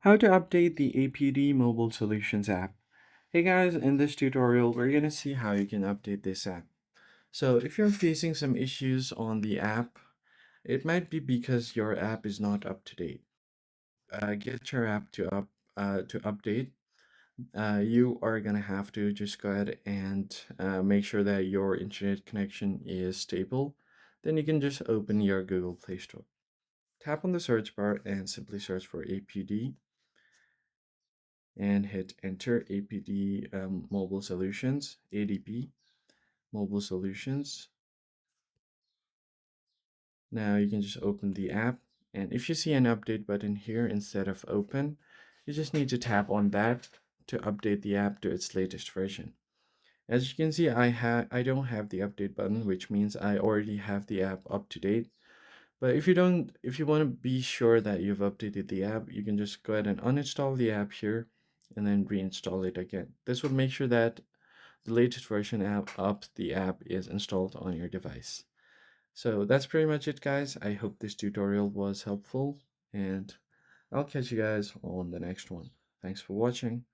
How to update the APD Mobile Solutions app. Hey guys, in this tutorial, we're going to see how you can update this app. So if you're facing some issues on the app, it might be because your app is not up to date. Get your app to update. You are gonna have to just go ahead and make sure that your internet connection is stable. Then you can just open your Google Play Store. Tap on the search bar and simply search for APD and hit enter. APD Mobile Solutions, ADP Mobile Solutions. Now you can just open the app, and if you see an update button here instead of open, you just need to tap on that to update the app to its latest version. As you can see, I don't have the update button, which means I already have the app up to date. But if you want to be sure that you've updated the app, you can just go ahead and uninstall the app here and then reinstall it again. This will make sure that the latest version of the app is installed on your device. So that's pretty much it, guys. I hope this tutorial was helpful, and I'll catch you guys on the next one. Thanks for watching.